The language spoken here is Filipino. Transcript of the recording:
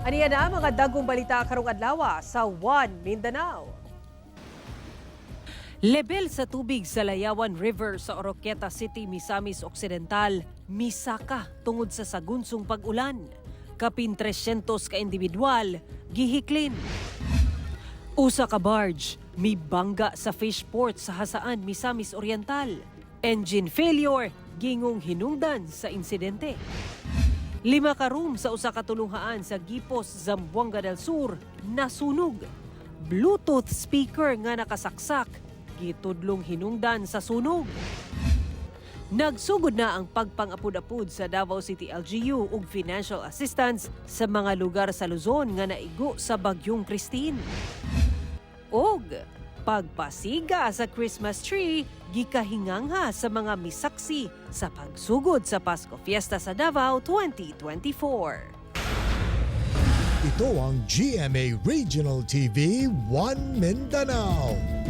Aniya na mga dagong balita karong adlawa sa One Mindanao. Level sa tubig sa Layawan River sa Oroquieta City, Misamis Occidental, misaka tungod sa sagunsong pag-ulan. Kapin 300 ka individual, gihiklin. Usa ka barge, may bangga sa fishport sa Hasaan, Misamis Oriental. Engine failure, gingong hinungdan sa insidente. 5 ka room sa usa ka tulunghaan sa Gipos, Zamboanga del Sur, nasunog. Bluetooth speaker nga nakasaksak, gitudlong hinungdan sa sunog. Nagsugod na ang pagpangapud-apud sa Davao City LGU ug financial assistance sa mga lugar sa Luzon nga naigo sa bagyong Christine. Og pagpasiga sa Christmas tree, gikahingangha sa mga misaksi sa pagsugod sa Pasko Fiesta sa Davao 2024. Ito ang GMA Regional TV 1 Mindanao.